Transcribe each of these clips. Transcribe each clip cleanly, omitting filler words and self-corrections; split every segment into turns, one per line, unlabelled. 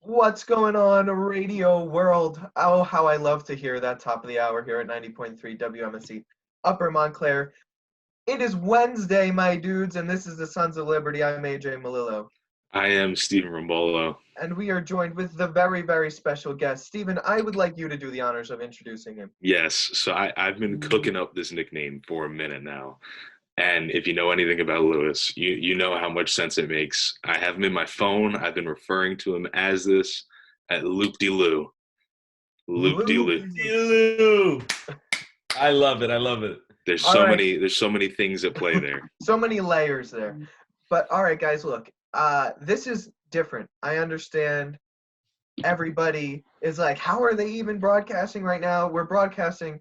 What's going on, radio world? Oh, how I love to hear that top of the hour here at 90.3 WMSC Upper Montclair. It is Wednesday, my dudes, and this is the Sons of Liberty. I'm AJ Malillo.
I am Stephen Rombolo.
And we are joined with the very, very special guest. Stephen, I would like you to do the honors of introducing him.
Yes, so I've been cooking up this nickname for a minute now. And if you know anything about Lewis, you know how much sense it makes. I have him in my phone. I've been referring to him as this at Loop-de-Loo.
Loop-de-Loo. I love it.
There's so many things at play there.
So many layers there. But all right, guys, look. This is different. I understand everybody is like, how are they even broadcasting right now? We're broadcasting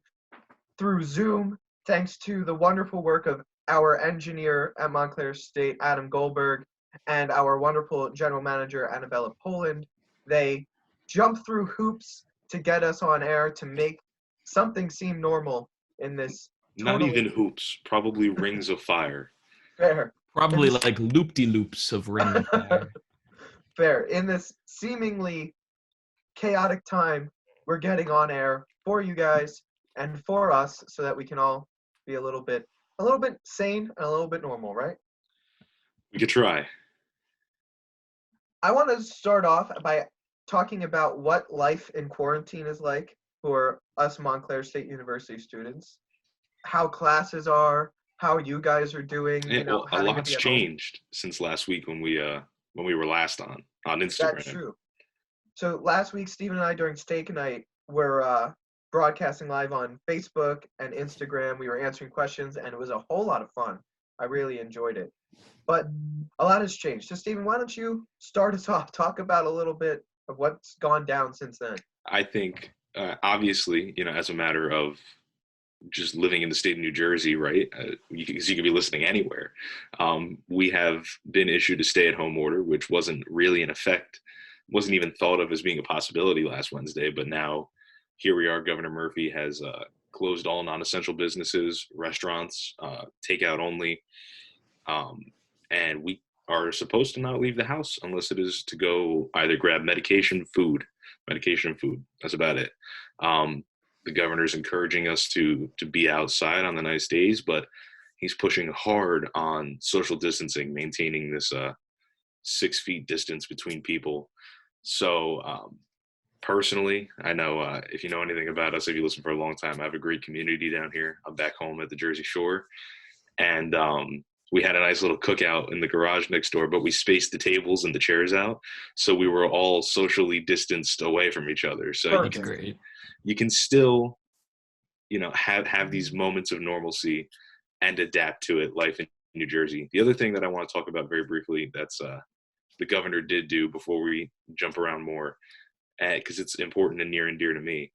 through Zoom, thanks to the wonderful work of our engineer at Montclair State, Adam Goldberg, and our wonderful general manager, Annabella Poland. They jump through hoops to get us on air to make something seem normal in this.
Not even hoops, probably rings of fire.
Fair.
Probably like loop-de-loops of ring of fire.
Fair. In this seemingly chaotic time, we're getting on air for you guys and for us so that we can all be a little bit sane and a little bit normal, right?
We could try.
I want to start off by talking about what life in quarantine is like for us Montclair State University students, how classes are, how you guys are doing.
A lot's changed since last week when we were last on Instagram.
That's true. So last week, Stephen and I during steak night were broadcasting live on Facebook and Instagram. We were answering questions, and it was a whole lot of fun. I really enjoyed it. But a lot has changed. So, Stephen, why don't you start us off? Talk about a little bit of what's gone down since then.
I think, obviously, as a matter of just living in the state of New Jersey, right? Because you could be listening anywhere. We have been issued a stay-at-home order, which wasn't really in effect, wasn't even thought of as being a possibility last Wednesday, but now here we are. Governor Murphy has closed all non-essential businesses, restaurants, takeout only, and we are supposed to not leave the house unless it is to go either grab medication, food. That's about it. The governor's encouraging us to be outside on the nice days, but he's pushing hard on social distancing, maintaining this 6 feet distance between people. So personally, I know if you know anything about us, if you listen for a long time, I have a great community down here. I'm back home at the Jersey Shore, and we had a nice little cookout in the garage next door, but we spaced the tables and the chairs out, so we were all socially distanced away from each other. So you can still, have these moments of normalcy and adapt to it, life in New Jersey. The other thing that I want to talk about very briefly, that's the governor did do before we jump around more, because it's important and near and dear to me,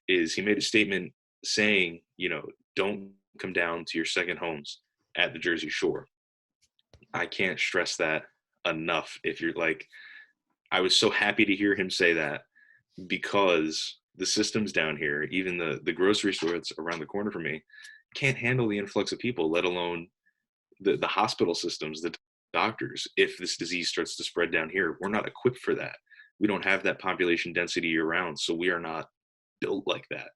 is he made a statement saying, don't come down to your second homes at the Jersey Shore. I can't stress that enough. If you're I was so happy to hear him say that, because the systems down here, even the grocery store that's around the corner from me, can't handle the influx of people, let alone the hospital systems, the doctors. If this disease starts to spread down here, we're not equipped for that. We don't have that population density year round, so we are not built like that.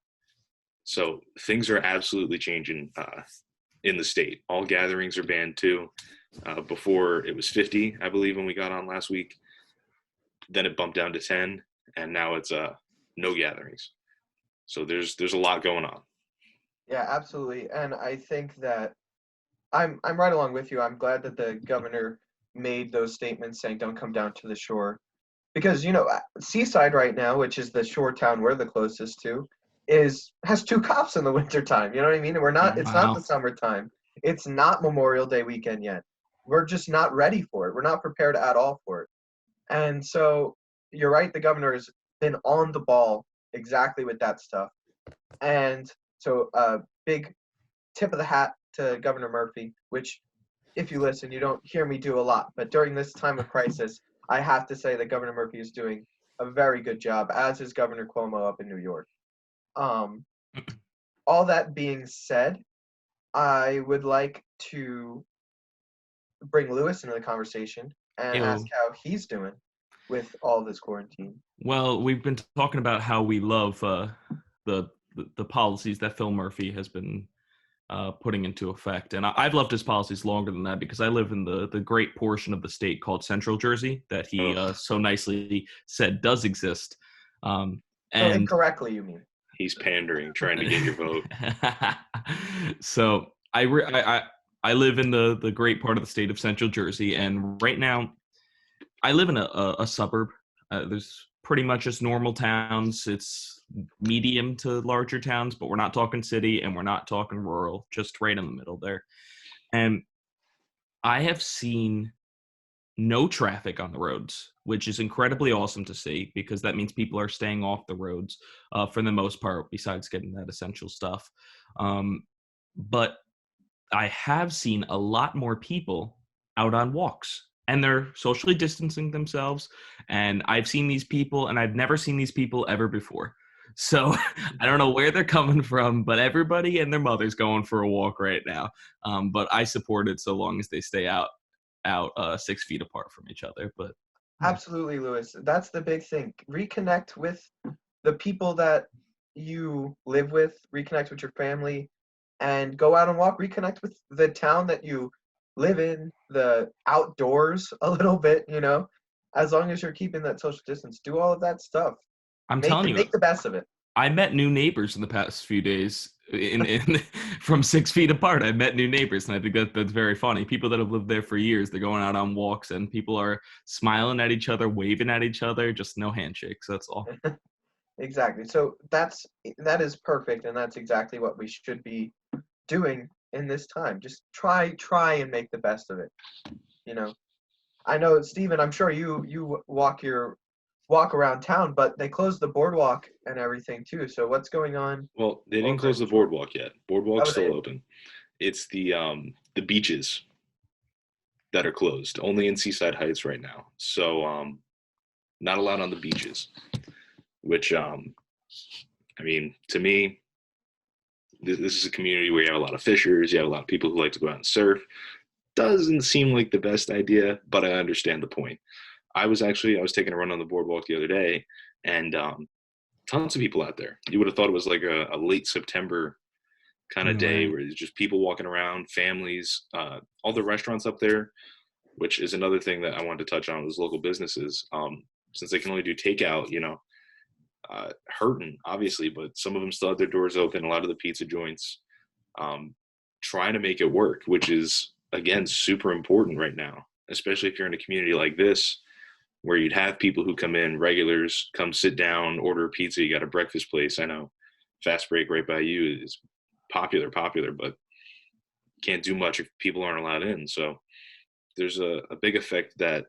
So things are absolutely changing in the state. All gatherings are banned too. Before it was 50, I believe, when we got on last week. Then it bumped down to 10, and now it's no gatherings. So there's a lot going on.
Yeah, absolutely. And I think that I'm right along with you. I'm glad that the governor made those statements saying don't come down to the shore. Because, Seaside right now, which is the shore town we're the closest to, has 2 cops in the wintertime. You know what I mean? And it's not the summertime. It's not Memorial Day weekend yet. We're just not ready for it. We're not prepared at all for it. And so you're right, the governor has been on the ball exactly with that stuff. And so a big tip of the hat to Governor Murphy, which if you listen, you don't hear me do a lot. But during this time of crisis, I have to say that Governor Murphy is doing a very good job, as is Governor Cuomo up in New York. All that being said, I would like to bring Lewis into the conversation and ask how he's doing. with all this quarantine.
Well, we've been talking about how we love the policies that Phil Murphy has been putting into effect, and I've loved his policies longer than that because I live in the great portion of the state called Central Jersey that he so nicely said does exist.
So
And
incorrectly, you mean?
He's pandering, trying to get your vote.
So I live in the great part of the state of Central Jersey, and right now I live in a suburb. There's pretty much just normal towns. It's medium to larger towns, but we're not talking city and we're not talking rural, just right in the middle there. And I have seen no traffic on the roads, which is incredibly awesome to see because that means people are staying off the roads for the most part, besides getting that essential stuff. But I have seen a lot more people out on walks and they're socially distancing themselves. And I've seen these people and I've never seen these people ever before. So I don't know where they're coming from, but everybody and their mother's going for a walk right now. But I support it so long as they stay out 6 feet apart from each other. But
Absolutely, Lewis. That's the big thing. Reconnect with the people that you live with, reconnect with your family, and go out and walk. Reconnect with the town that you live in, the outdoors a little bit, as long as you're keeping that social distance. Do all of that stuff.
I'm telling you,
make the best of it.
I met new neighbors in the past few days in from 6 feet apart. I met new neighbors, and I think that's very funny. People that have lived there for years, they're going out on walks, and people are smiling at each other, waving at each other, just no handshakes. That's all.
Exactly. So that is perfect, and that's exactly what we should be doing in this time. Just try and make the best of it. I know, Stephen, I'm sure you walk around town, but they closed the boardwalk and everything too. So what's going on?
Well, they didn't close the boardwalk yet. Boardwalk's still open. It's the beaches that are closed, only in Seaside Heights right now. So not allowed on the beaches, which I mean, to me, this is a community where you have a lot of fishers, you have a lot of people who like to go out and surf. Doesn't seem like the best idea, but I understand the point. I was taking a run on the boardwalk the other day, and tons of people out there. You would have thought it was like a late September kind of day where there's just people walking around, families, all the restaurants up there, which is another thing that I wanted to touch on was local businesses. Since they can only do takeout, hurting obviously, but some of them still have their doors open. A lot of the pizza joints, trying to make it work, which is again super important right now, especially if you're in a community like this, where you'd have people who come in, regulars, come sit down, order a pizza. You got a breakfast place. I know Fast Break right by you is popular, but can't do much if people aren't allowed in. So there's a big effect that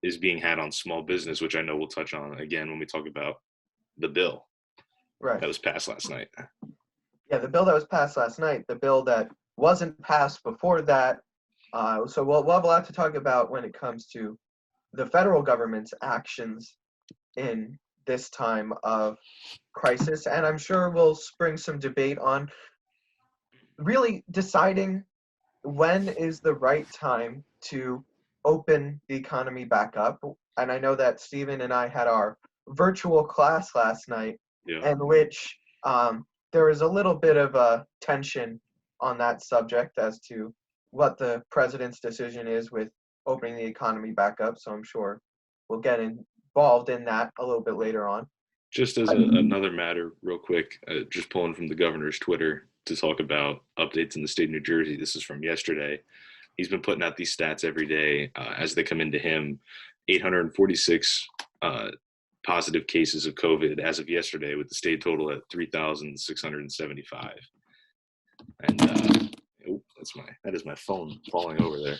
is being had on small business, which I know we'll touch on again when we talk about the bill that was passed last night.
Yeah, the bill that was passed last night, the bill that wasn't passed before that. So we'll have a lot to talk about when it comes to the federal government's actions in this time of crisis. And I'm sure we'll spring some debate on really deciding when is the right time to open the economy back up. And I know that Stephen and I had our virtual class last night, in which there was a little bit of a tension on that subject as to what the president's decision is with opening the economy back up. So I'm sure we'll get involved in that a little bit later on.
Just as another matter, real quick, just pulling from the governor's Twitter to talk about updates in the state of New Jersey. This is from yesterday. He's been putting out these stats every day as they come into him. 846 positive cases of COVID as of yesterday, with the state total at 3,675. And that is my phone falling over there.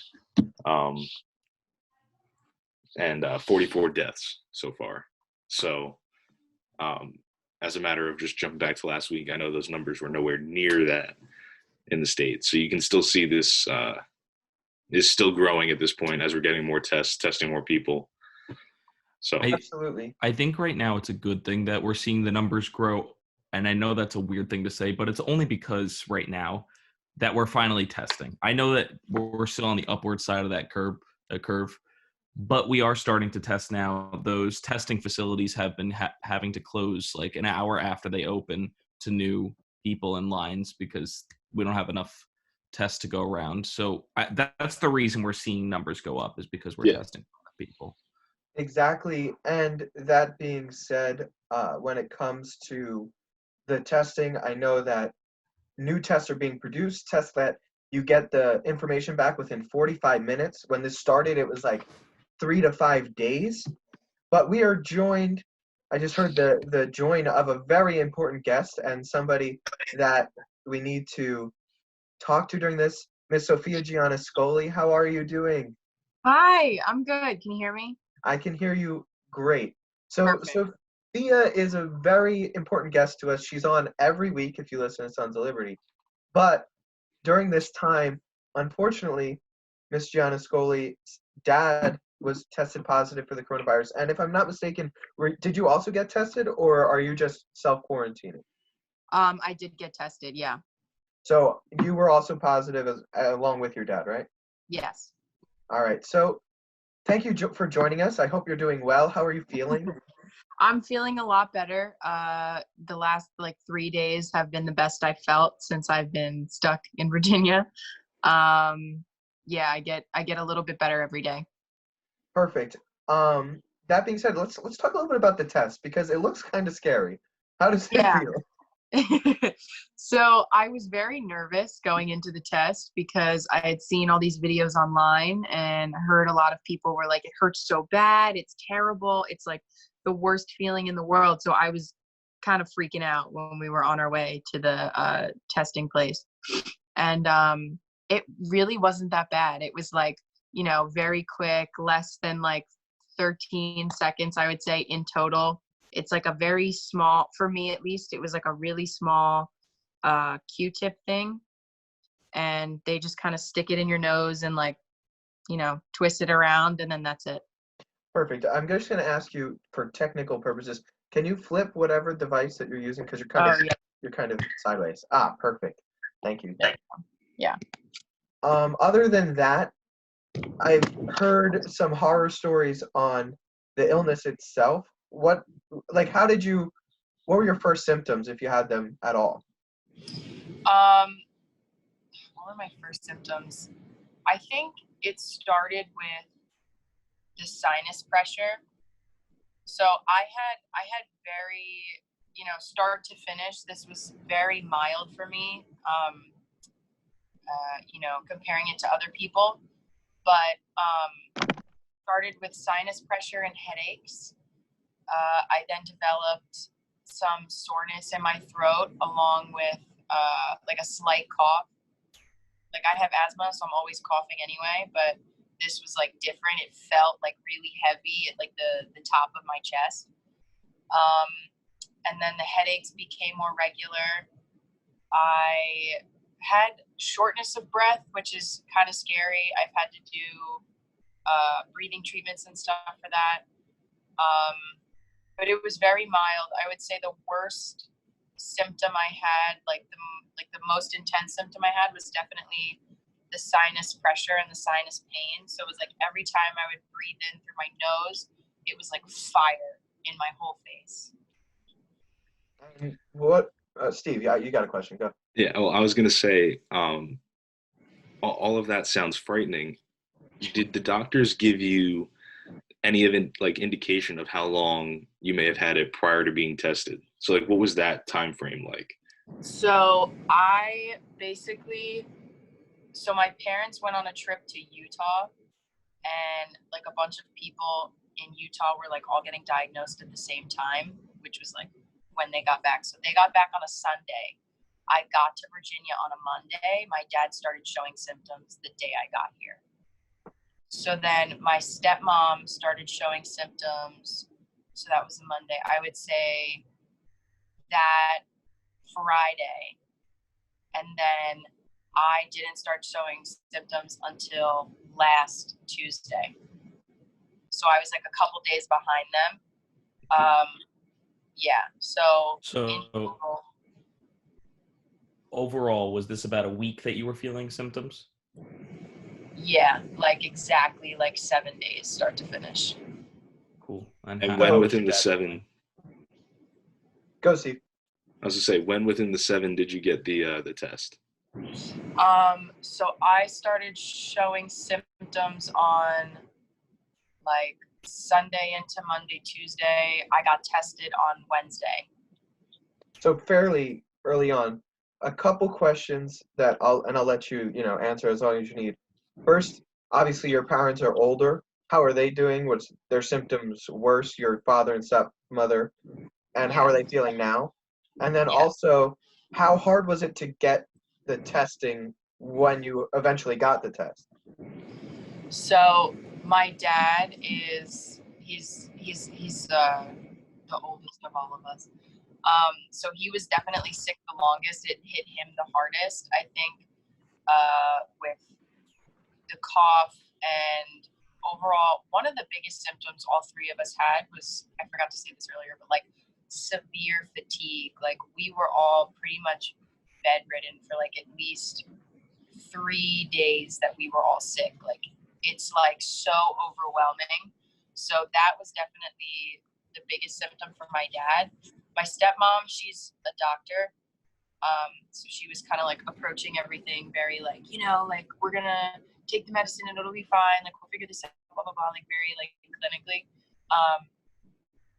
And 44 deaths so far. So as a matter of just jumping back to last week, I know those numbers were nowhere near that in the state. So you can still see this is still growing at this point as we're getting more tests, testing more people. So
absolutely.
I think right now it's a good thing that we're seeing the numbers grow. And I know that's a weird thing to say, but it's only because right now that we're finally testing. I know that we're still on the upward side of that curve, but we are starting to test now. Those testing facilities have been having to close like an hour after they open to new people in lines because we don't have enough tests to go around. So that's the reason we're seeing numbers go up, is because we're testing people.
Exactly. And that being said, when it comes to the testing, I know that new tests are being produced, tests that you get the information back within 45 minutes. When this started, it was like 3 to 5 days. But we are joined, I just heard the join of a very important guest and somebody that we need to talk to during this. Miss Sophia Gianniscoli, how are you doing?
Hi, I'm good. Can you hear me?
I can hear you great. So
Perfect.
Sophia is a very important guest to us. She's on every week if you listen to Sons of Liberty. But during this time, unfortunately, Miss Gianniscoli's dad was tested positive for the coronavirus. And if I'm not mistaken, did you also get tested, or are you just self-quarantining?
I did get tested, yeah.
So you were also positive along with your dad, right?
Yes.
All right. So thank you for joining us. I hope you're doing well. How are you feeling?
I'm feeling a lot better. The last 3 days have been the best I've felt since I've been stuck in Virginia. Yeah, I get a little bit better every day.
Perfect. That being said, let's talk a little bit about the test because it looks kind of scary. How does it feel?
So I was very nervous going into the test because I had seen all these videos online and heard a lot of people were like, it hurts so bad, it's terrible, it's like the worst feeling in the world. So I was kind of freaking out when we were on our way to the testing place. And it really wasn't that bad. It was very quick, less than 13 seconds, I would say, in total. It's like a very small, for me at least, it was like a really small Q-tip thing. And they just kind of stick it in your nose and twist it around, and then that's it.
Perfect. I'm just going to ask you for technical purposes, can you flip whatever device that you're using? Because you're kind of sideways. Ah, perfect. Thank you.
Yeah.
Other than that, I've heard some horror stories on the illness itself. What were your first symptoms, if you had them at all?
What were my first symptoms? I think it started with the sinus pressure. So I had very, start to finish, this was very mild for me, comparing it to other people. But started with sinus pressure and headaches. I then developed some soreness in my throat along with a slight cough. I have asthma, so I'm always coughing anyway, but this was different. It felt really heavy at the top of my chest. And then the headaches became more regular. I had shortness of breath, which is kind of scary. I've had to do breathing treatments and stuff for that. But it was very mild. I would say the worst symptom I had, the most intense symptom I had, was definitely the sinus pressure and the sinus pain. So it was every time I would breathe in through my nose, it was like fire in my whole face.
What, Steve? Yeah, you got a question? Go.
Yeah. Well, I was gonna say, all of that sounds frightening. Did the doctors give you any of indication of how long you may have had it prior to being tested? So what was that time frame like?
So my parents went on a trip to Utah, and a bunch of people in Utah were all getting diagnosed at the same time, which was when they got back. So they got back on a Sunday. I got to Virginia on a Monday. My dad started showing symptoms the day I got here. So then my stepmom started showing symptoms. So that was a Monday. I would say that Friday. And then I didn't start showing symptoms until last Tuesday. So I was a couple days behind them. Yeah. So
overall, was this about a week that you were feeling symptoms?
Yeah, like exactly like 7 days, start to finish.
Cool.
And
how
when
was
within the
that?
7?
Go, Steve.
I was to say, when within the 7 did you get the test?
So I started showing symptoms on like Sunday into Monday, Tuesday. I got tested on Wednesday.
So fairly early on, a couple questions that I'll let you, answer as long as you need. First, obviously your parents are older. How are they doing? What's their symptoms worse, your father and stepmother? And how are they feeling now? And then also, how hard was it to get the testing when you eventually got the test?
So my dad is he's the oldest of all of us. So he was definitely sick the longest. It hit him the hardest, I think, with the cough and overall. One of the biggest symptoms all three of us had was, I forgot to say this earlier, but like severe fatigue. Like we were all pretty much bedridden for like at least 3 days that we were all sick. Like it's like so overwhelming. So that was definitely the biggest symptom for my dad. My stepmom, she's a doctor. So she was kind of like approaching everything very like, like we're gonna take the medicine and it'll be fine. Like we'll figure this out, blah, blah, blah, like very like clinically.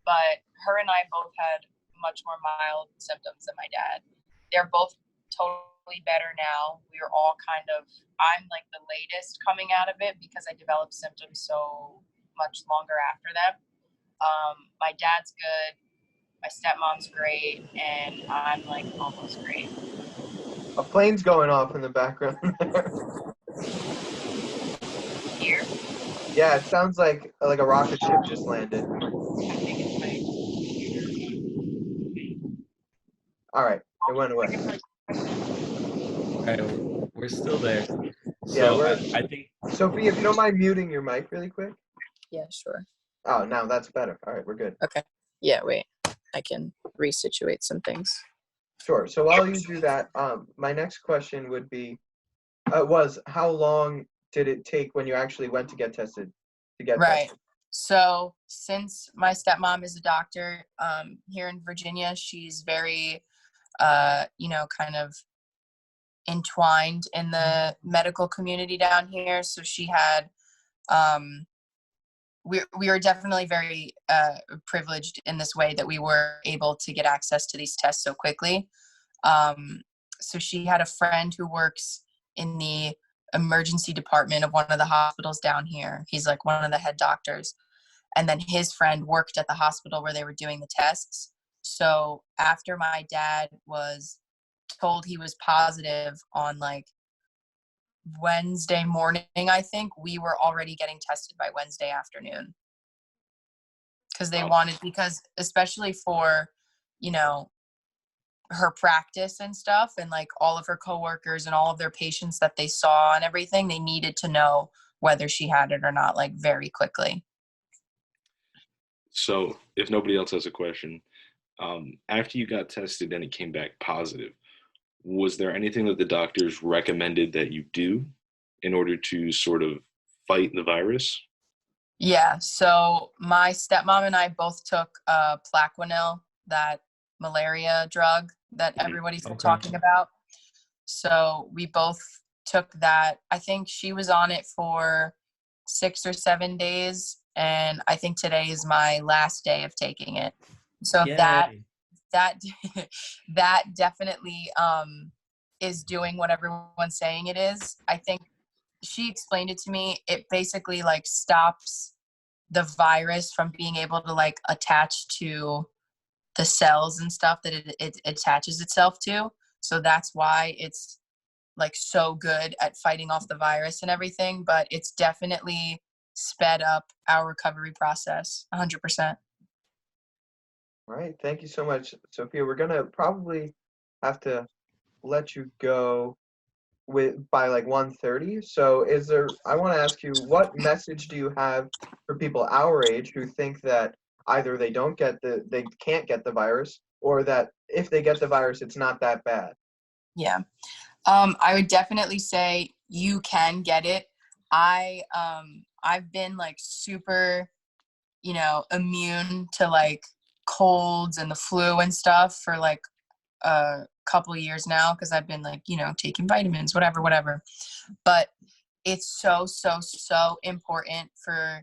But her and I both had much more mild symptoms than my dad. They're both totally better now. We are all I'm like the latest coming out of it because I developed symptoms so much longer after them. My dad's good, my stepmom's great, and I'm like almost great.
A plane's going off in the background there.
Here?
Yeah, it sounds like a rocket ship just landed.
I think it's my
All right, it went away.
Okay, we're still there.
Yeah,
So I think
Sophie, if you don't mind muting your mic really quick.
Yeah, sure.
Oh, now that's better. All right, we're good.
Okay. Yeah, wait. I can resituate some things.
Sure. So while you do that, my next question would be, was how long did it take when you actually went to get tested?
Right. So since my stepmom is a doctor here in Virginia, she's very, kind of entwined in the medical community down here. So she had, we were definitely very privileged in this way that we were able to get access to these tests so quickly. So she had a friend who works in the emergency department of one of the hospitals down here. He's like one of the head doctors. And then his friend worked at the hospital where they were doing the tests. So after my dad was told he was positive on like Wednesday morning, I think, we were already getting tested by Wednesday afternoon. Because especially for, her practice and stuff and like all of her coworkers and all of their patients that they saw and everything, they needed to know whether she had it or not, like very quickly.
So if nobody else has a question, after you got tested and it came back positive, was there anything that the doctors recommended that you do in order to sort of fight the virus?
Yeah, so my stepmom and I both took Plaquenil, that malaria drug that everybody's been talking about. So we both took that. I think she was on it for 6 or 7 days, and I think today is my last day of taking it. So that definitely is doing what everyone's saying it is. I think she explained it to me. It basically like stops the virus from being able to like attach to the cells and stuff that it attaches itself to. So that's why it's like so good at fighting off the virus and everything, but it's definitely sped up our recovery process 100%.
All right. Thank you so much, Sophia. We're going to probably have to let you go by like 1:30. So I want to ask you, what message do you have for people our age who think that either they can't get the virus, or that if they get the virus, it's not that bad?
Yeah. I would definitely say you can get it. I've been like super, immune to like colds and the flu and stuff for like a couple years now because I've been like, taking vitamins, whatever. But it's so, so, so important for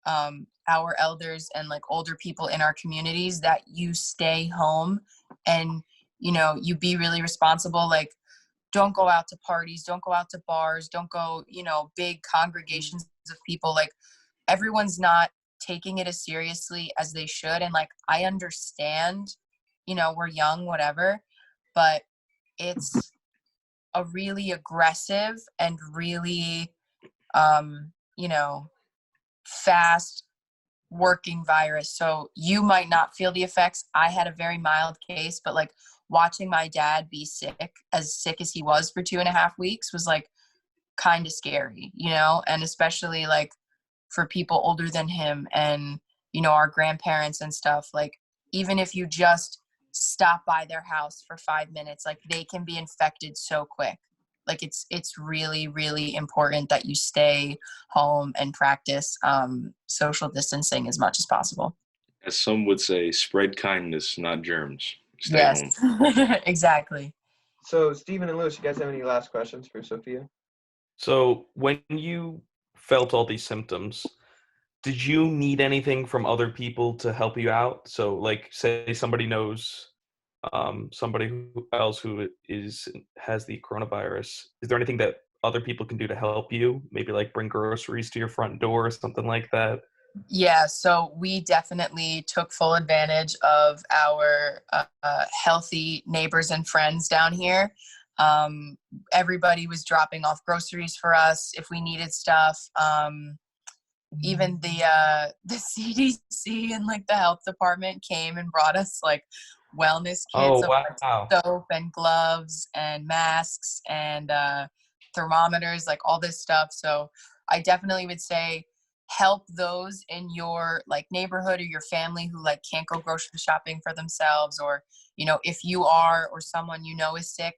our elders and like older people in our communities that you stay home and, you be really responsible. Like, don't go out to parties, don't go out to bars, don't go, big congregations of people. Like, everyone's not taking it as seriously as they should. And like, I understand, we're young, whatever, but it's a really aggressive and really, fast working virus. So you might not feel the effects. I had a very mild case, but like watching my dad be sick as he was for 2.5 weeks was like kind of scary, and especially like for people older than him and, our grandparents and stuff. Like, even if you just stop by their house for 5 minutes, like they can be infected so quick. Like it's really, really important that you stay home and practice social distancing as much as possible.
As some would say, spread kindness, not germs. Stay
Yes,
home.
exactly.
So, Stephen and Lewis, you guys have any last questions for Sophia?
So when you felt all these symptoms, did you need anything from other people to help you out? So like say somebody knows somebody else who has the coronavirus. Is there anything that other people can do to help you? Maybe like bring groceries to your front door or something like that?
Yeah, so we definitely took full advantage of our healthy neighbors and friends down here. Everybody was dropping off groceries for us if we needed stuff. Even the CDC and like the health department came and brought us like wellness kits
Oh,
of like
wow.
soap and gloves and masks and thermometers, like all this stuff. So I definitely would say help those in your like neighborhood or your family who like can't go grocery shopping for themselves, or if you are or someone is sick,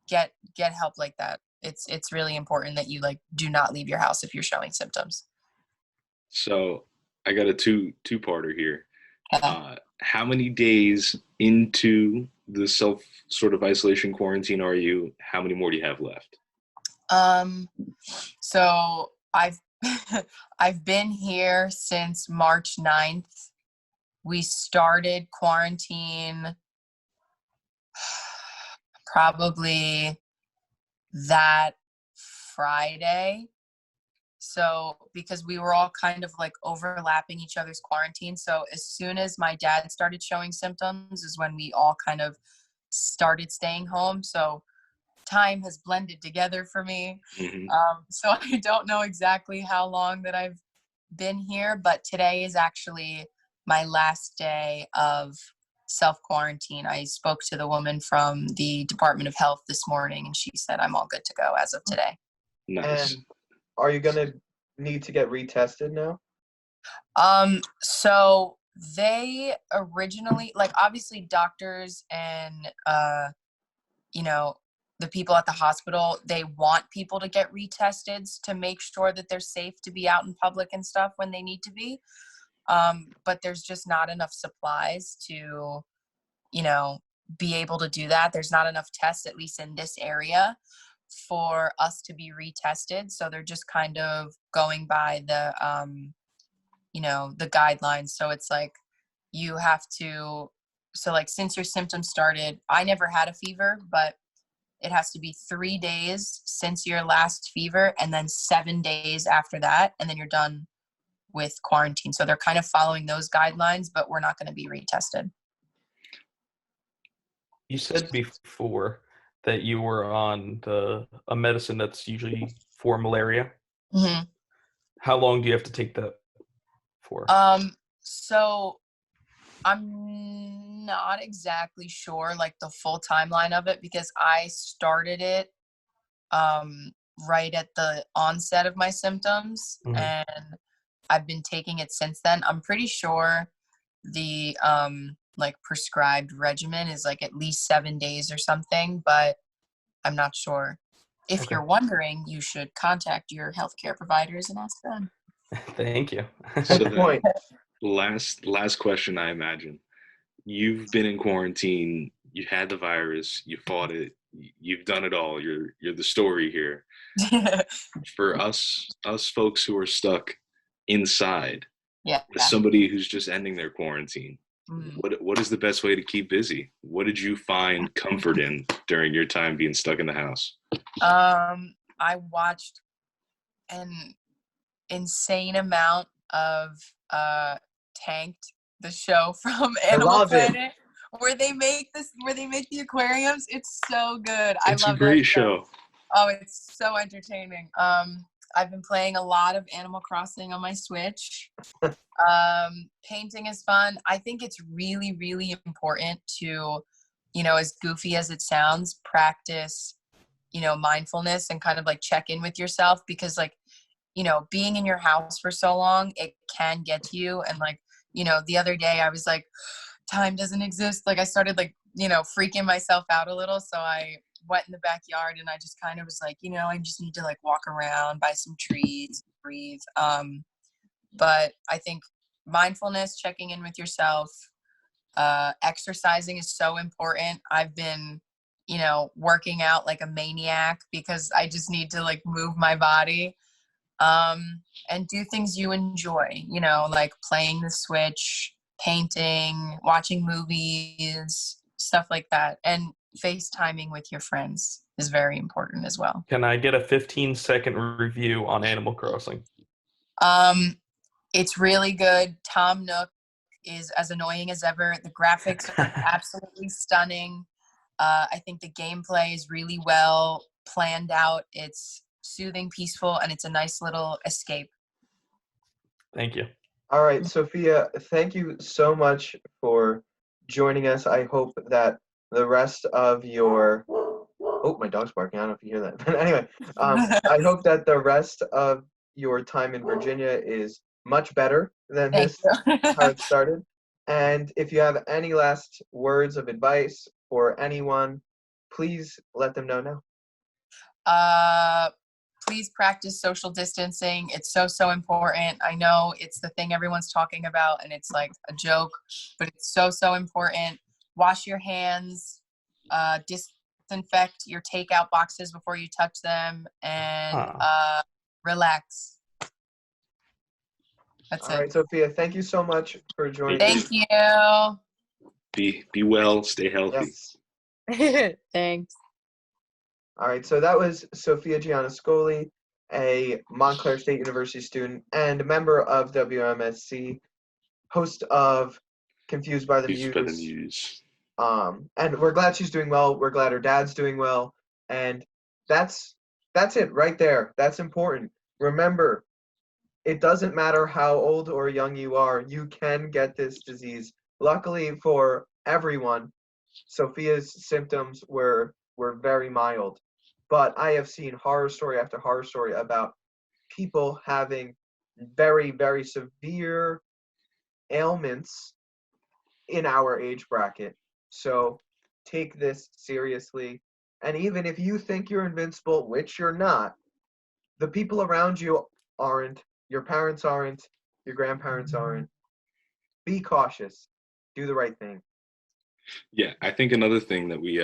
get help like that. It's really important that you like do not leave your house if you're showing symptoms.
So I got a two-parter here. How many days into the self sort of isolation quarantine are you? How many more do you have left?
So I've I've been here since March 9th. We started quarantine probably that Friday. So because we were all kind of like overlapping each other's quarantine. So as soon as my dad started showing symptoms is when we all kind of started staying home. So time has blended together for me.
Mm-hmm.
So I don't know exactly how long that I've been here, but today is actually my last day of self-quarantine. I spoke to the woman from the Department of Health this morning, and she said I'm all good to go as of today.
Nice.
And are you going to need to get retested now?
So they originally, like, obviously doctors and, the people at the hospital, they want people to get retested to make sure that they're safe to be out in public and stuff when they need to be. But there's just not enough supplies to, be able to do that. There's not enough tests, at least in this area, for us to be retested. So they're just kind of going by the guidelines. So it's like you have to, so like since your symptoms started, I never had a fever, but it has to be 3 days since your last fever and then 7 days after that. And then you're done with quarantine. So they're kind of following those guidelines, but we're not going to be retested.
You said before that you were on a medicine that's usually for malaria.
Mm-hmm.
How long do you have to take that for?
So I'm not exactly sure like the full timeline of it because I started it right at the onset of my symptoms,
Mhm.
and I've been taking it since then. I'm pretty sure the like prescribed regimen is like at least 7 days or something, but I'm not sure. If
Okay.
you're wondering, you should contact your healthcare providers and ask them.
Thank you.
So
Good point.
last question, I imagine. You've been in quarantine. You had the virus. You fought it. You've done it all. You're the story here. For us folks who are stuck inside,
Yeah.
as somebody who's just ending their quarantine,
Mm.
what is the best way to keep busy? What did you find comfort in during your time being stuck in the house?
I watched an insane amount of Tanked, the show from Animal
love it.
Planet, where they make the aquariums. It's so good. I
It's a
love
great
that show.
show.
Oh, it's so entertaining. I've been playing a lot of Animal Crossing on my Switch. Painting is fun. I think it's really, really important to, as goofy as it sounds, practice, mindfulness and kind of like check in with yourself, because like, being in your house for so long, it can get to you. And like, the other day I was like, time doesn't exist. Like I started like, freaking myself out a little. So I went in the backyard and I just kind of was like, I just need to like walk around, buy some trees, breathe. But I think mindfulness, checking in with yourself, exercising is so important. I've been, working out like a maniac because I just need to like move my body, and do things you enjoy, like playing the Switch, painting, watching movies, stuff like that. And FaceTiming with your friends is very important as well.
Can I get a 15-second review on Animal Crossing?
It's really good. Tom Nook is as annoying as ever. The graphics are absolutely stunning. I think the gameplay is really well planned out. It's soothing, peaceful, and it's a nice little escape.
Thank you.
All right, Sophia, thank you so much for joining us. I hope that the rest of your... Oh, my dog's barking. I don't know if you hear that. But anyway, I hope that the rest of your time in Virginia is much better than
Thank
this,
you.
how it started. And if you have any last words of advice for anyone, please let them know now.
Please practice social distancing. It's so, so important. I know it's the thing everyone's talking about and it's like a joke, but it's so, so important. Wash your hands, disinfect your takeout boxes before you touch them, and relax. That's
All
it.
right, Sophia, thank you so much for joining
Thank
us.
you.
Be well, stay healthy.
Yes.
Thanks.
All right, so that was Sophia Gianascoli, a Montclair State University student and member of WMSC, host of Confused by the Muse. And we're glad she's doing well. We're glad her dad's doing well. And that's it right there. That's important. Remember, it doesn't matter how old or young you are, you can get this disease. Luckily for everyone, Sophia's symptoms were very mild. But I have seen horror story after horror story about people having very, very severe ailments in our age bracket. So take this seriously. And even if you think you're invincible, which you're not, the people around you aren't, your parents aren't, your grandparents aren't. Be cautious. Do the right thing.
Yeah, I think another thing that we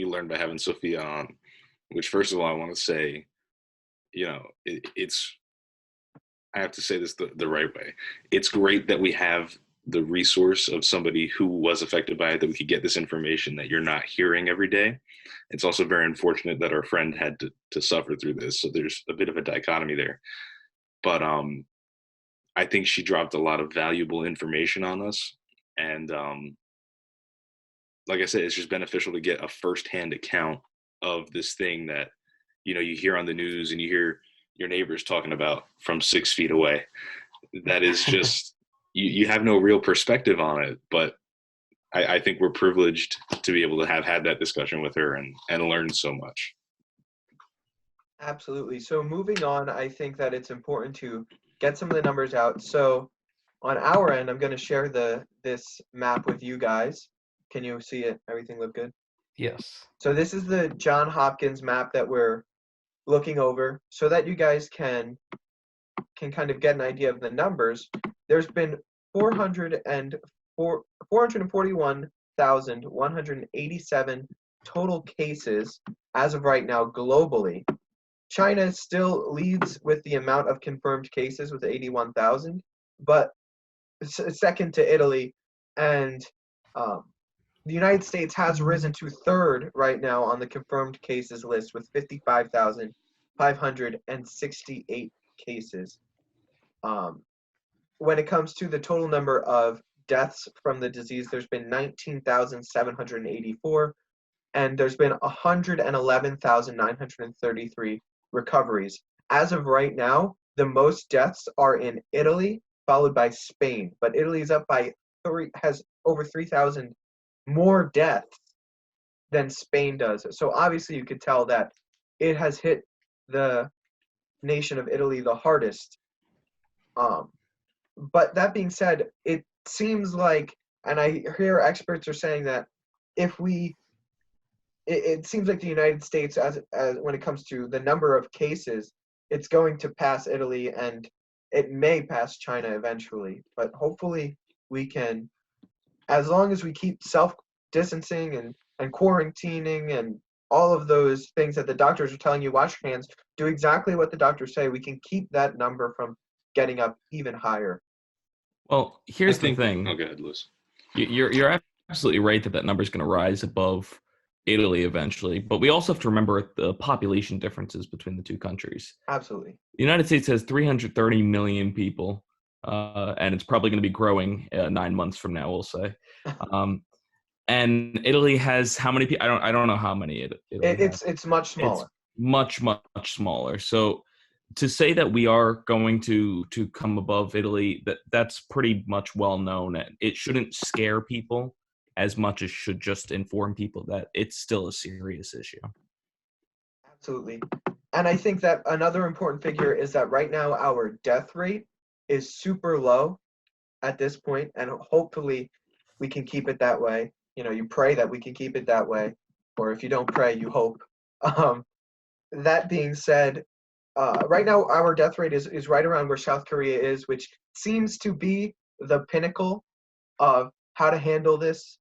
learned by having Sophia on, which first of all I want to say, it's I have to say this the right way. It's great that we have the resource of somebody who was affected by it, that we could get this information that you're not hearing every day. It's also very unfortunate that our friend had to suffer through this. So there's a bit of a dichotomy there. But I think she dropped a lot of valuable information on us. And like I said, it's just beneficial to get a firsthand account of this thing that, you hear on the news and you hear your neighbors talking about from 6 feet away. That is just, you have no real perspective on it. But I think we're privileged to be able to have had that discussion with her and learn so much.
Absolutely. So moving on, I think that it's important to get some of the numbers out. So on our end, I'm going to share this map with you guys. Can you see it? Everything look good?
Yes.
So this is the John Hopkins map that we're looking over so that you guys can kind of get an idea of the numbers. There's been 441,187 total cases as of right now globally. China still leads with the amount of confirmed cases with 81,000, but second to Italy, and the United States has risen to third right now on the confirmed cases list with 55,568 cases. When it comes to the total number of deaths from the disease, there's been 19,784, and there's been 111,933 recoveries. As of right now, the most deaths are in Italy, followed by Spain. But Italy is up by has over 3,000 more deaths than Spain does. So obviously you could tell that it has hit the nation of Italy the hardest. But that being said, it seems like, and I hear experts are saying that it seems like the United States, as when it comes to the number of cases, it's going to pass Italy, and it may pass China eventually. But hopefully we can, as long as we keep self-distancing and quarantining and all of those things that the doctors are telling you, wash your hands, do exactly what the doctors say, we can keep that number from getting up even higher.
Well, here's the thing.
Oh, go ahead, Liz.
You're absolutely right that number is going to rise above Italy eventually, but we also have to remember the population differences between the two countries.
Absolutely.
The United States has 330 million people, and it's probably going to be growing 9 months from now, we'll say. And Italy has how many people? I don't know how many Italy has.
It's much smaller.
It's much smaller. So to say that we are going to come above Italy, that's pretty much well known. It shouldn't scare people as much as should just inform people that it's still a serious issue.
Absolutely. And I think that another important figure is that right now our death rate is super low at this point, and hopefully we can keep it that way. You know, you pray that we can keep it that way, or if you don't pray, you hope. That being said, right now our death rate is right around where South Korea is, which seems to be the pinnacle of how to handle this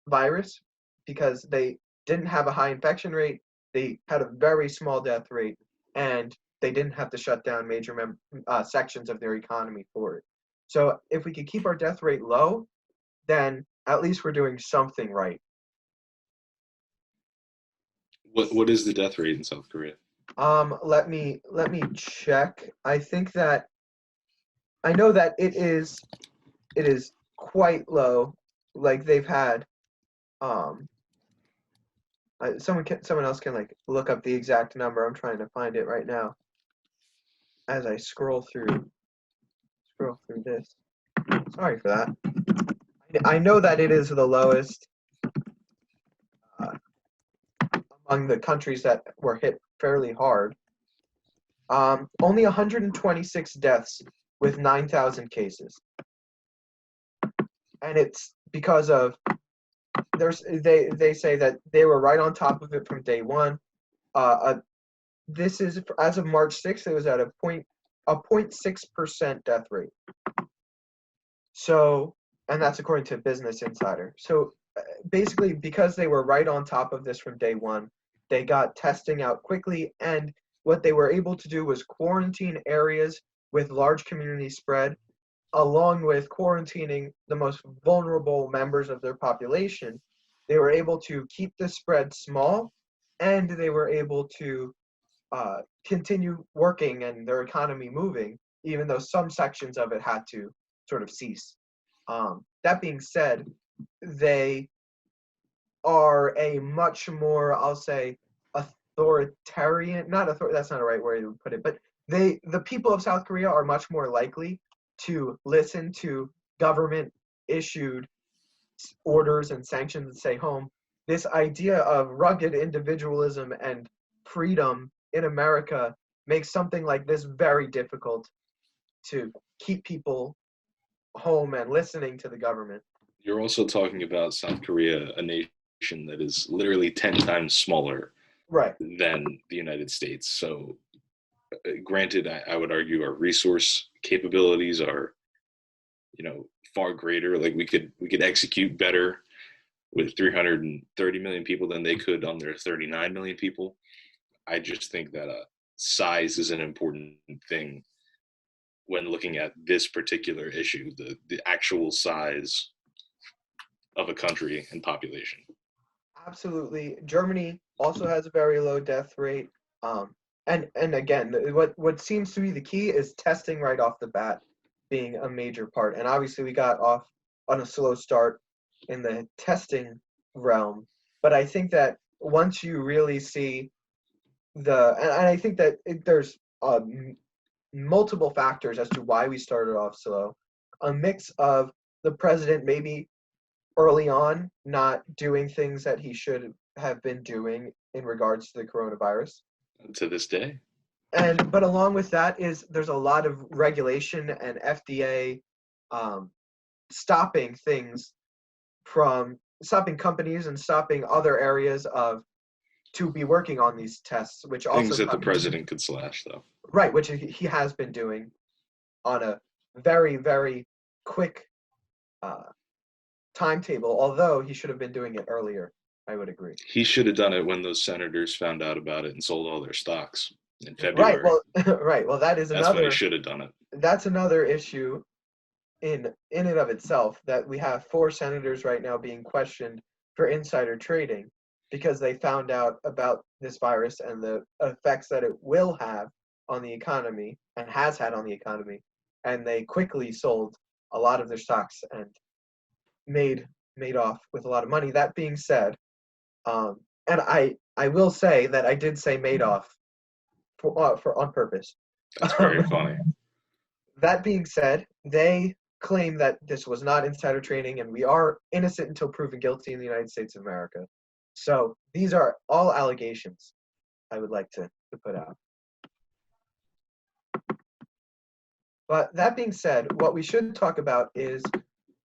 virus, because they didn't have a high infection rate, they had a very small death rate, and they didn't have to shut down major sections of their economy for it. So if we could keep our death rate low, then at least we're doing something right.
What is the death rate in South Korea?
Let me check. I know that it is quite low. Like they've had someone else can like look up the exact number. I'm trying to find it right now as I scroll through this. Sorry for that. I know that it is the lowest among the countries that were hit fairly hard. Only 126 deaths with 9,000 cases. And it's because of they say that they were right on top of it from day one. This is as of March 6th, it was at a 0.6% death rate. So, and that's according to Business Insider. So basically, because they were right on top of this from day one, they got testing out quickly, and what they were able to do was quarantine areas with large community spread, along with quarantining the most vulnerable members of their population. They were able to keep the spread small, and they were able to continue working and their economy moving, even though some sections of it had to sort of cease. That being said, they are a much more, I'll say, authoritarian, that's not a right way to put it, but the people of South Korea are much more likely to listen to government-issued orders and sanctions and stay home. This idea of rugged individualism and freedom in America makes something like this very difficult to keep people home and listening to the government.
You're also talking about South Korea, a nation that is literally 10 times smaller
right
than the United States. So granted, I would argue our resource capabilities are, far greater. Like we could execute better with 330 million people than they could on their 39 million people. I just think that size is an important thing when looking at this particular issue, the actual size of a country and population.
Absolutely. Germany also has a very low death rate. And again, what seems to be the key is testing right off the bat being a major part. And obviously we got off on a slow start in the testing realm. But I think that once you really see and I think that there's multiple factors as to why we started off slow. A mix of the president maybe early on not doing things that he should have been doing in regards to the coronavirus.
To this day.
But along with that there's a lot of regulation and FDA stopping companies and stopping other areas to be working on these tests, which
Things
also
that the president could slash, though.
Right, which he has been doing on a very, very quick timetable, although he should have been doing it earlier. I would agree.
He should have done it when those senators found out about it and sold all their stocks in February.
Right. Well, that's
when he should have done it.
That's another issue in and of itself, that we have 4 senators right now being questioned for insider trading because they found out about this virus and the effects that it will have on the economy and has had on the economy, and they quickly sold a lot of their stocks and made off with a lot of money. That being said, and I will say that I did say Madoff for on purpose.
That's very funny.
That being said, they claim that this was not insider trading and we are innocent until proven guilty in the United States of America. So these are all allegations I would like to put out. But that being said, what we should talk about is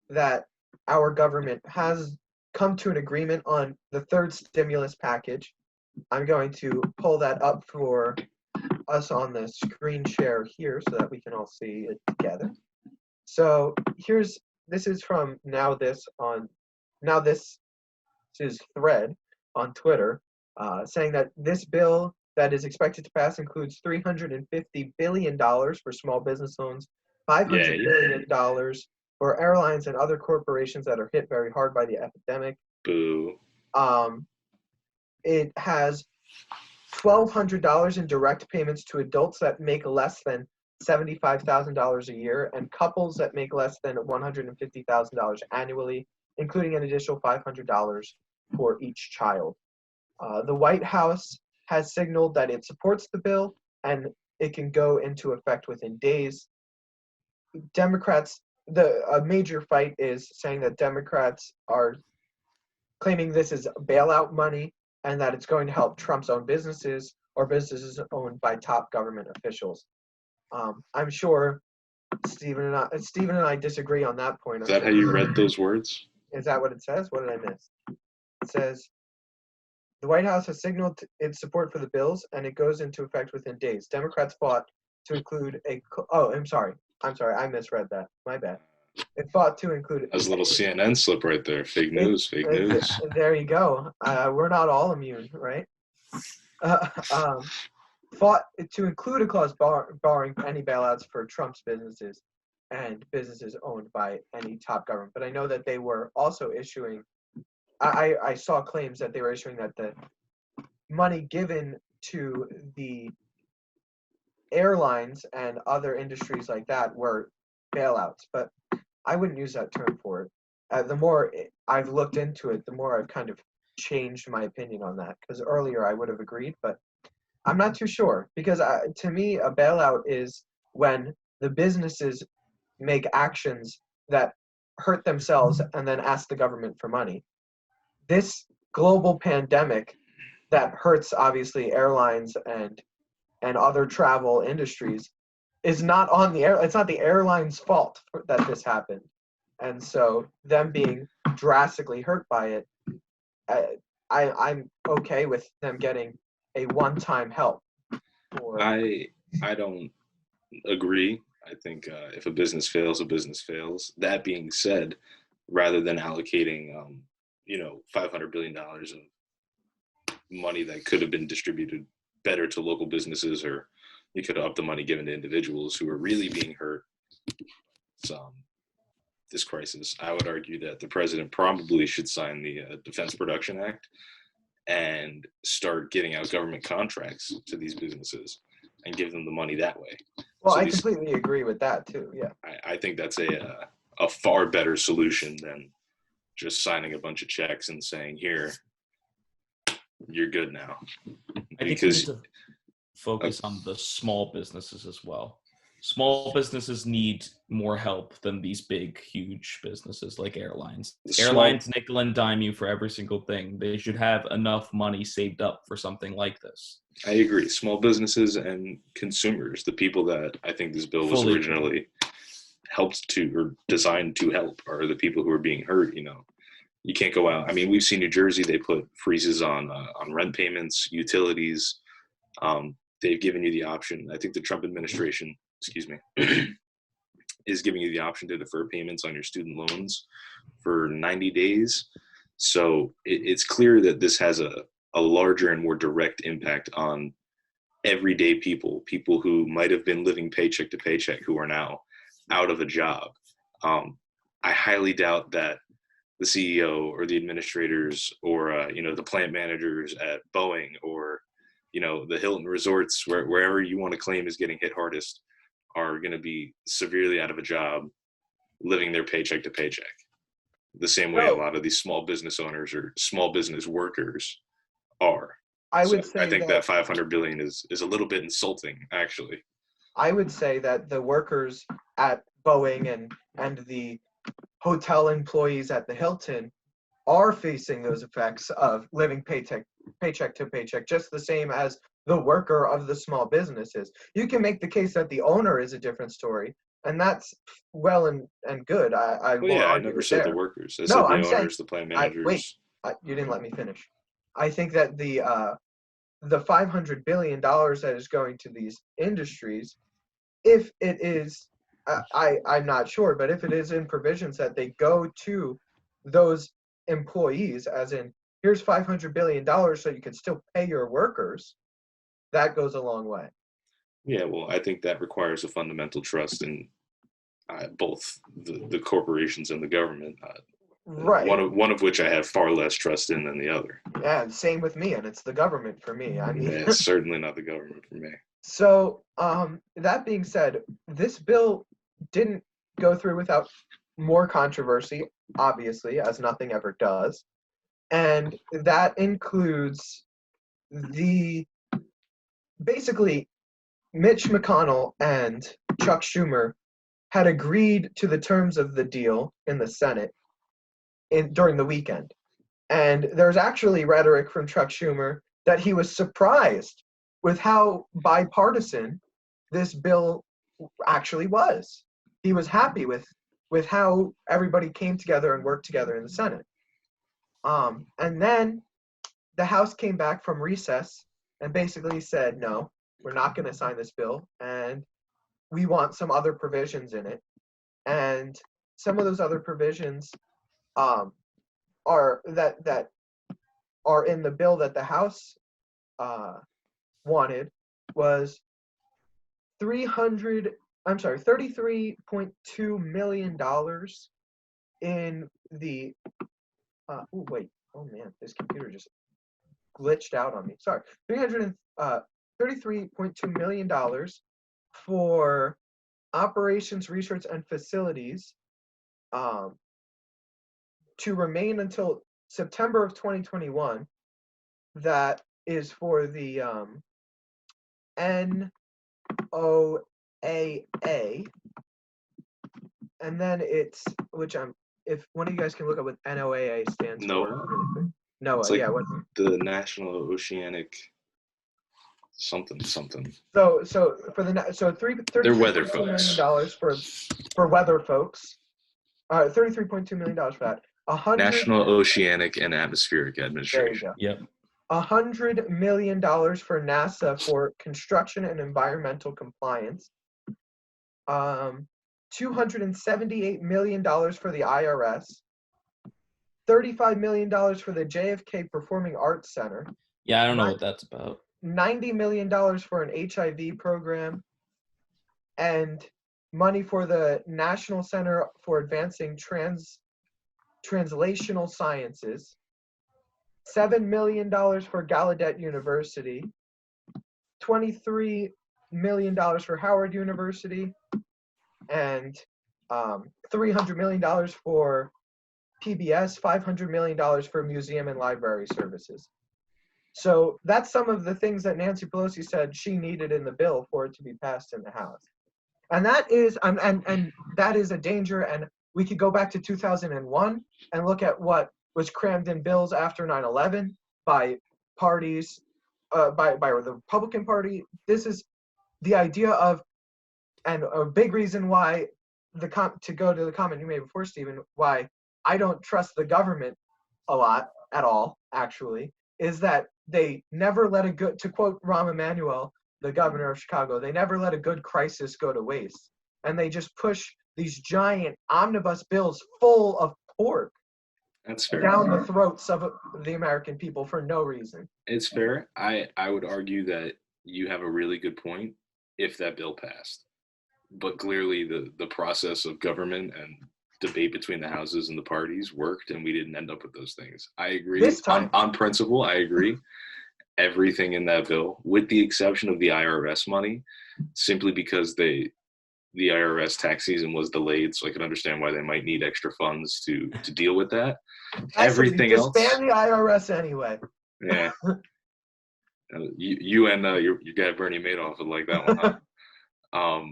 that our government has come to an agreement on the 3rd stimulus package. I'm going to pull that up for us on the screen share here so that we can all see it together. So this is from This is thread on Twitter, saying that this bill that is expected to pass includes $350 billion for small business loans, $500 billion for airlines and other corporations that are hit very hard by the epidemic.
Boo.
It has $1,200 in direct payments to adults that make less than $75,000 a year and couples that make less than $150,000 annually, including an additional $500 for each child. The White House has signaled that it supports the bill and it can go into effect within days. Democrats, a major fight is saying that Democrats are claiming this is bailout money and that it's going to help Trump's own businesses or businesses owned by top government officials. I'm sure Stephen and I disagree on that point.
Is that how you read those words?
Is that what it says? What did I miss? It says, the White House has signaled its support for the bills, and it goes into effect within days. Democrats fought to include I'm sorry, I misread that. My bad. It fought to include...
That's a little CNN slip right there. Fake news.
There you go. We're not all immune, right? Fought to include a clause barring any bailouts for Trump's businesses and businesses owned by any top government. But I know that they were also issuing... I saw claims that they were issuing that the money given to the airlines and other industries like that were bailouts, but I wouldn't use that term for it. The more I've looked into it, the more I've kind of changed my opinion on that, because earlier I would have agreed, but I'm not too sure, because to me a bailout is when the businesses make actions that hurt themselves and then ask the government for money. This global pandemic that hurts obviously airlines and other travel industries is not on the air. It's not the airline's fault that this happened, and so them being drastically hurt by it, I'm okay with them getting a one-time help.
I don't agree. I think if a business fails, a business fails. That being said, rather than allocating, $500 billion of money that could have been distributed better to local businesses, or you could have upped the money given to individuals who are really being hurt this crisis, I would argue that the president probably should sign the Defense Production Act and start getting out government contracts to these businesses and give them the money that way.
Well,
So
I completely agree with that too. Yeah.
I think that's a far better solution than just signing a bunch of checks and saying, here, you're good now.
I think we need to focus on the small businesses as well. Small businesses need more help than these big, huge businesses like airlines. Airlines nickel and dime you for every single thing. They should have enough money saved up for something like this.
I agree. Small businesses and consumers, the people that I think this bill was originally helped to or designed to help, are the people who are being hurt. You can't go out. I mean, we've seen New Jersey, they put freezes on rent payments, utilities. They've given you the option. I think the Trump administration, is giving you the option to defer payments on your student loans for 90 days. So it's clear that this has a larger and more direct impact on everyday people who might have been living paycheck to paycheck, who are now out of a job. I highly doubt that the CEO or the administrators or, the plant managers at Boeing or, the Hilton resorts, wherever you want to claim is getting hit hardest, are going to be severely out of a job, living their paycheck to paycheck. The same way a lot of these small business owners or small business workers are. I think that 500 billion is a little bit insulting, actually.
I would say that the workers at Boeing and the hotel employees at the Hilton are facing those effects of living paycheck to paycheck, just the same as the worker of the small businesses. You can make the case that the owner is a different story, and that's well and good. I
never said the workers. I said the owners, the plant managers.
You didn't let me finish. I think that the $500 billion that is going to these industries, if it is, I'm not sure, but if it is in provisions that they go to those employees, as in, here's $500 billion so you can still pay your workers, that goes a long way.
Yeah, well, I think that requires a fundamental trust in both the corporations and the government.
Right.
One of which I have far less trust in than the other.
Yeah, same with me, and it's the government for me. I mean,
it's certainly not the government for me.
So, that being said, this bill didn't go through without more controversy, obviously, as nothing ever does. And that includes basically, Mitch McConnell and Chuck Schumer had agreed to the terms of the deal in the Senate during the weekend. And there's actually rhetoric from Chuck Schumer that he was surprised with how bipartisan this bill actually was. He was happy with how everybody came together and worked together in the Senate. And then the House came back from recess and basically said, no, we're not going to sign this bill, and we want some other provisions in it. And some of those other provisions are that are in the bill that the House wanted was $33.2 million in the this computer just glitched out on me. Sorry. $33.2 million for operations, research, and facilities to remain until September of 2021. That is for the NOAA, and then it's, if one of you guys can look up what NOAA stands for. NOAA,
it's like
yeah.
The National Oceanic something.
So for
they're weather folks.
$33 million for weather folks. $33.2 million for that.
National Oceanic and Atmospheric Administration.
There you go.
Yep.
$100 million for NASA for construction and environmental compliance, $278 million for the IRS, $35 million for the JFK Performing Arts Center,
Yeah, I don't know what that's about.
$90 million for an HIV program, and money for the National Center for Advancing Translational Sciences, $7 million for Gallaudet University, $23 million for Howard University, and $300 million for PBS, $500 million for museum and library services. So that's some of the things that Nancy Pelosi said she needed in the bill for it to be passed in the House. And that is and that is a danger. And we could go back to 2001 and look at what was crammed in bills after 9/11 by parties, by the Republican Party. This is the idea of, and a big reason why to go to the comment you made before, Stephen, why I don't trust the government a lot at all, actually, is that they never let to quote Rahm Emanuel, the governor of Chicago, they never let a good crisis go to waste. And they just push these giant omnibus bills full of pork
That's fair.
down the throats of the American people for no reason.
It's fair. I would argue that you have a really good point if that bill passed. But clearly the process of government and debate between the houses and the parties worked, and we didn't end up with those things. I agree.
This time.
On principle, I agree. Everything in that bill, with the exception of the IRS money, simply because the IRS tax season was delayed, so I can understand why they might need extra funds to deal with that. Everything else,
disband the IRS anyway.
Yeah. You and your guy Bernie Madoff would like that one, huh?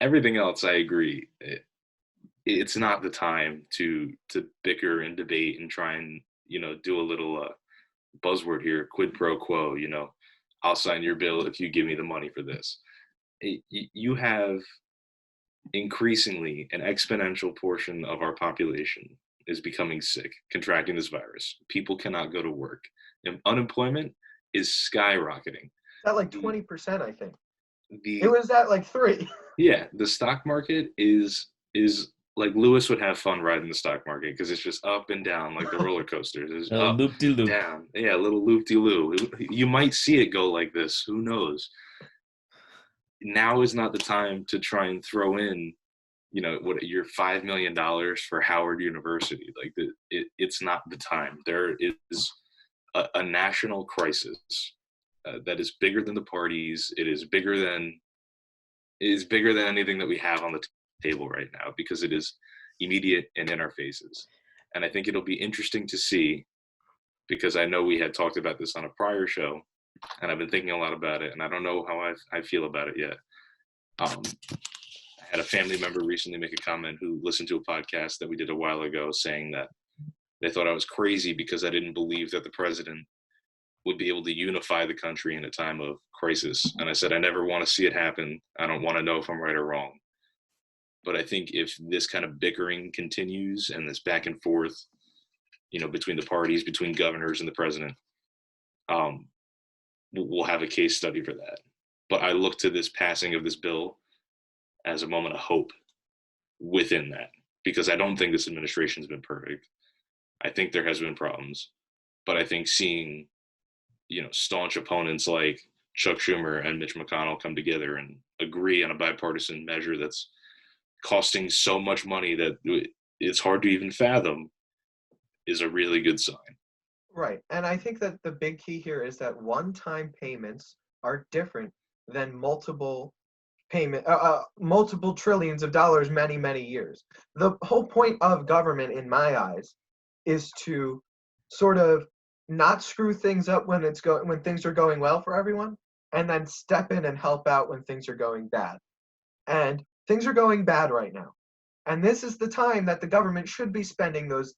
Everything else, I agree. It's not the time to bicker and debate and try and do a little buzzword here, quid pro quo. I'll sign your bill if you give me the money for this. You have increasingly an exponential portion of our population is becoming sick, contracting this virus. People cannot go to work, and unemployment is skyrocketing.
At like 20%, I think.
It
was at like 3.
Yeah, the stock market is like Lewis would have fun riding the stock market because it's just up and down like the roller coasters. It's up,
loop-de-loop.
down. Yeah, a little loop-de-loo. You might see it go like this. Who knows? Now is not the time to try and throw in, what your $5 million for Howard University. Like it's not the time. There is a national crisis that is bigger than the parties. It is bigger than anything that we have on the table right now, because it is immediate and in our faces. And I think it'll be interesting to see, because I know we had talked about this on a prior show, and I've been thinking a lot about it, and I don't know how I feel about it yet. I had a family member recently make a comment who listened to a podcast that we did a while ago saying that they thought I was crazy because I didn't believe that the president would be able to unify the country in a time of crisis. And I said, I never want to see it happen. I don't want to know if I'm right or wrong. But I think if this kind of bickering continues and this back and forth, between the parties, between governors and the president, we'll have a case study for that. But I look to this passing of this bill as a moment of hope within that, because I don't think this administration's been perfect. I think there has been problems, but I think seeing, staunch opponents like Chuck Schumer and Mitch McConnell come together and agree on a bipartisan measure that's costing so much money that it's hard to even fathom is a really good sign.
Right. And I think that the big key here is that one-time payments are different than multiple trillions of dollars many, many years. The whole point of government, in my eyes, is to sort of not screw things up when things are going well for everyone, and then step in and help out when things are going bad. And things are going bad right now. And this is the time that the government should be spending those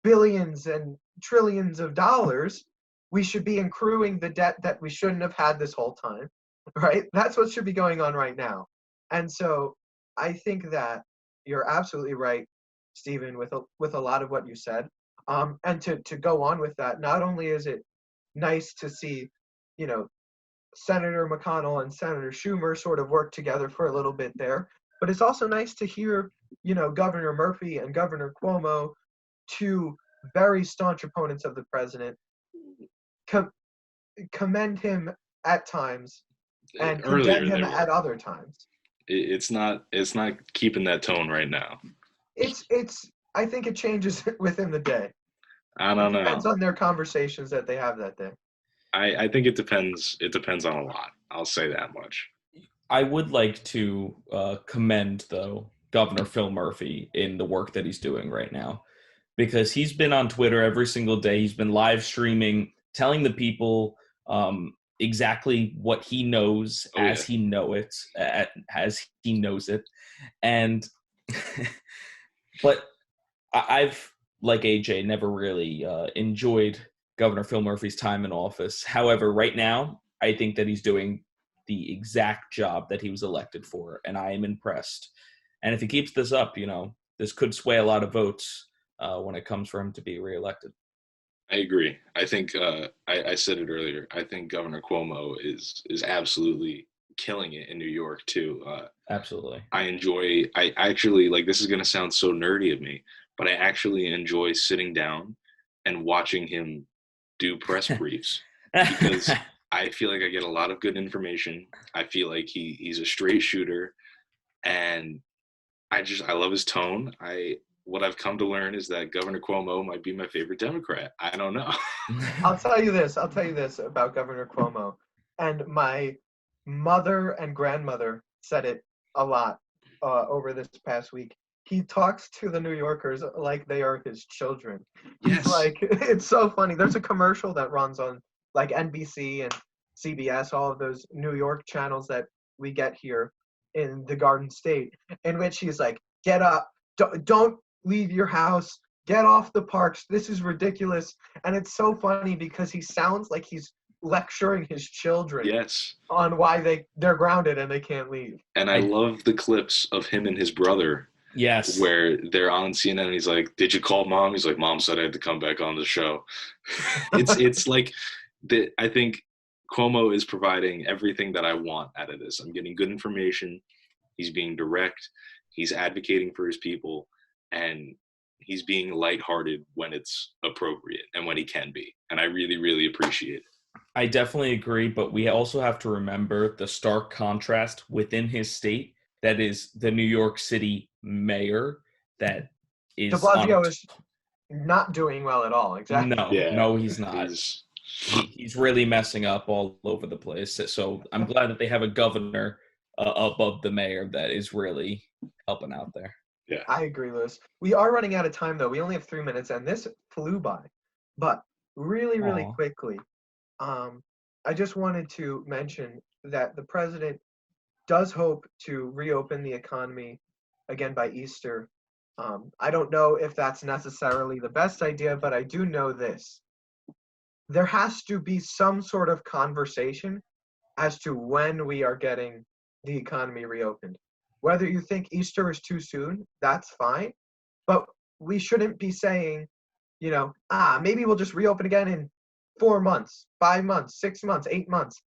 billions and trillions of dollars. We should be accruing the debt that we shouldn't have had this whole time, right? That's what should be going on right now. And so I think that you're absolutely right, Stephen, with a lot of what you said. And to go on with that, not only is it nice to see, you know, Senator McConnell and Senator Schumer sort of work together for a little bit there. But it's also nice to hear, you know, Governor Murphy and Governor Cuomo, two very staunch opponents of the president, commend him at times and
Earlier
condemn him
they were.
at other times.
It's not keeping that tone right now.
I think it changes within the day.
I don't know.
It depends on their conversations that they have that day.
I think it depends. It depends on a lot. I'll say that much.
I would like to commend, though, Governor Phil Murphy in the work that he's doing right now, because he's been on Twitter every single day. He's been live streaming, telling the people exactly what he knows as he knows it. And but I've, like AJ, never really enjoyed Governor Phil Murphy's time in office. However, right now, I think that he's doing the exact job that he was elected for, and I am impressed. And if he keeps this up, you know, this could sway a lot of votes when it comes for him to be reelected.
I agree. I think I said it earlier. I think Governor Cuomo is absolutely killing it in New York too.
Absolutely.
I actually, like, this is going to sound so nerdy of me, but I actually enjoy sitting down and watching him do press briefs because I feel like I get a lot of good information. I feel like he's a straight shooter, and I love his tone. What I've come to learn is that Governor Cuomo might be my favorite Democrat. I don't know.
I'll tell you this about Governor Cuomo. And my mother and grandmother said it a lot over this past week. He talks to the New Yorkers like they are his children.
Yes.
Like, it's so funny. There's a commercial that runs on like NBC and CBS, all of those New York channels that we get here in the Garden State, in which he's like, get up, don't leave your house, get off the parks, this is ridiculous. And it's so funny because he sounds like he's lecturing his children on why they're grounded and they can't leave.
And I love the clips of him and his brother.
Yes.
Where they're on CNN and he's like, did you call mom? He's like, mom said I had to come back on the show. It's like, I think Cuomo is providing everything that I want out of this. I'm getting good information. He's being direct. He's advocating for his people. And he's being lighthearted when it's appropriate and when he can be. And I really, really appreciate it.
I definitely agree, but we also have to remember the stark contrast within his state. That is the New York City mayor that is...
De Blasio is not doing well at all, exactly.
No, he's not. He's really messing up all over the place. So I'm glad that they have a governor above the mayor that is really helping out there.
Yeah,
I agree, Lewis. We are running out of time, though. We only have 3 minutes, and this flew by. But really quickly, I just wanted to mention that the president does hope to reopen the economy again by Easter. I don't know if that's necessarily the best idea, but I do know this. There has to be some sort of conversation as to when we are getting the economy reopened. Whether you think Easter is too soon, that's fine. But we shouldn't be saying, you know, maybe we'll just reopen again in 4 months, 5 months, 6 months, 8 months.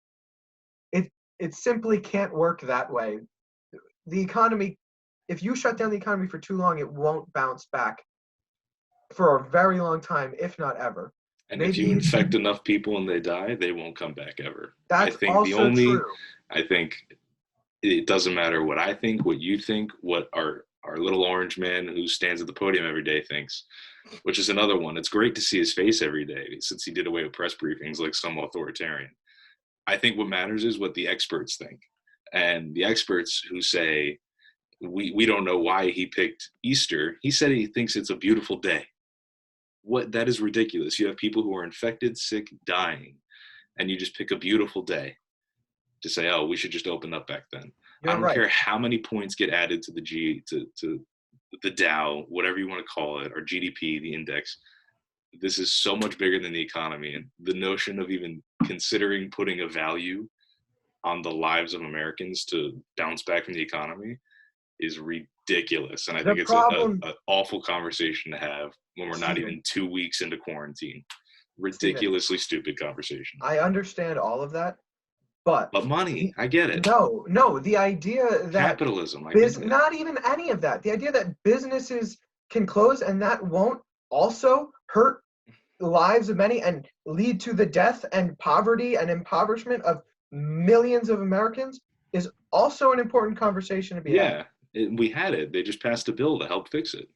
It simply can't work that way. The economy, if you shut down the economy for too long, it won't bounce back for a very long time, if not ever.
And maybe if you infect enough people and they die, they won't come back ever.
That's also true.
I think it doesn't matter what I think, what you think, what our little orange man who stands at the podium every day thinks, which is another one. It's great to see his face every day since he did away with press briefings like some authoritarian. I think what matters is what the experts think. And the experts who say, we don't know why he picked Easter, he said he thinks it's a beautiful day. That is ridiculous. You have people who are infected, sick, dying, and you just pick a beautiful day to say, oh, we should just open up back then. I don't care how many points get added to the Dow, whatever you want to call it, or GDP, the index. This is so much bigger than the economy, and the notion of even considering putting a value on the lives of Americans to bounce back from the economy is ridiculous. And I think it's an awful conversation to have when we're not even 2 weeks into quarantine. ridiculously stupid conversation.
I understand all of that, but
money, I get it.
No, the idea that
Capitalism, I get it.
not even any of that. The idea that businesses can close and that won't also hurt the lives of many and lead to the death and poverty and impoverishment of millions of Americans is also an important conversation to be had.
Yeah, we had it. They just passed a bill to help fix it.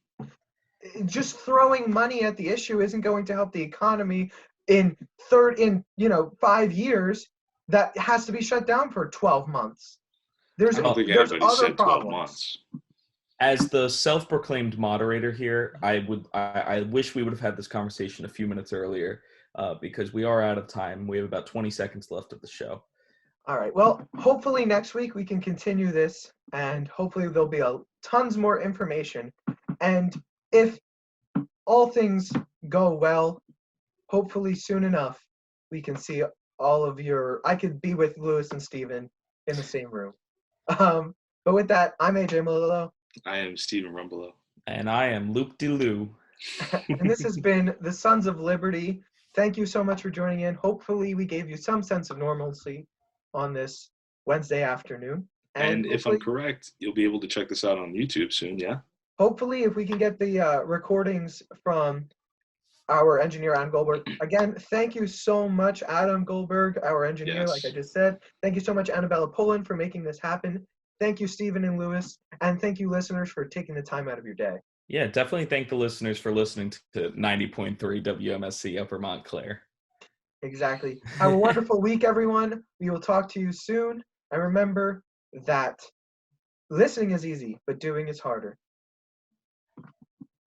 Just throwing money at the issue isn't going to help the economy in 5 years that has to be shut down for 12 months.
I don't think anybody
other
said 12
problems.
months.
As the self-proclaimed moderator here, I wish we would have had this conversation a few minutes earlier because we are out of time. We have about 20 seconds left of the show.
All right. Well, hopefully next week we can continue this, and hopefully there'll be tons more information. And if all things go well, hopefully soon enough we can see all of I could be with Lewis and Steven in the same room. But with that, I'm AJ Malillo.
I am Stephen Rumbelow.
And I am Luke DeLu.
And this has been the Sons of Liberty. Thank you so much for joining in. Hopefully we gave you some sense of normalcy on this Wednesday afternoon.
And if I'm correct, you'll be able to check this out on YouTube soon, yeah?
Hopefully, if we can get the recordings from our engineer, Adam Goldberg. Again, thank you so much, Adam Goldberg, our engineer,
Yes.
like I just said. Thank you so much, Annabella Pullen, for making this happen. Thank you, Stephen and Lewis. And thank you, listeners, for taking the time out of your day.
Yeah, definitely thank the listeners for listening to 90.3 WMSC Upper Montclair.
Exactly. Have a wonderful week, everyone. We will talk to you soon. And remember that listening is easy, but doing is harder.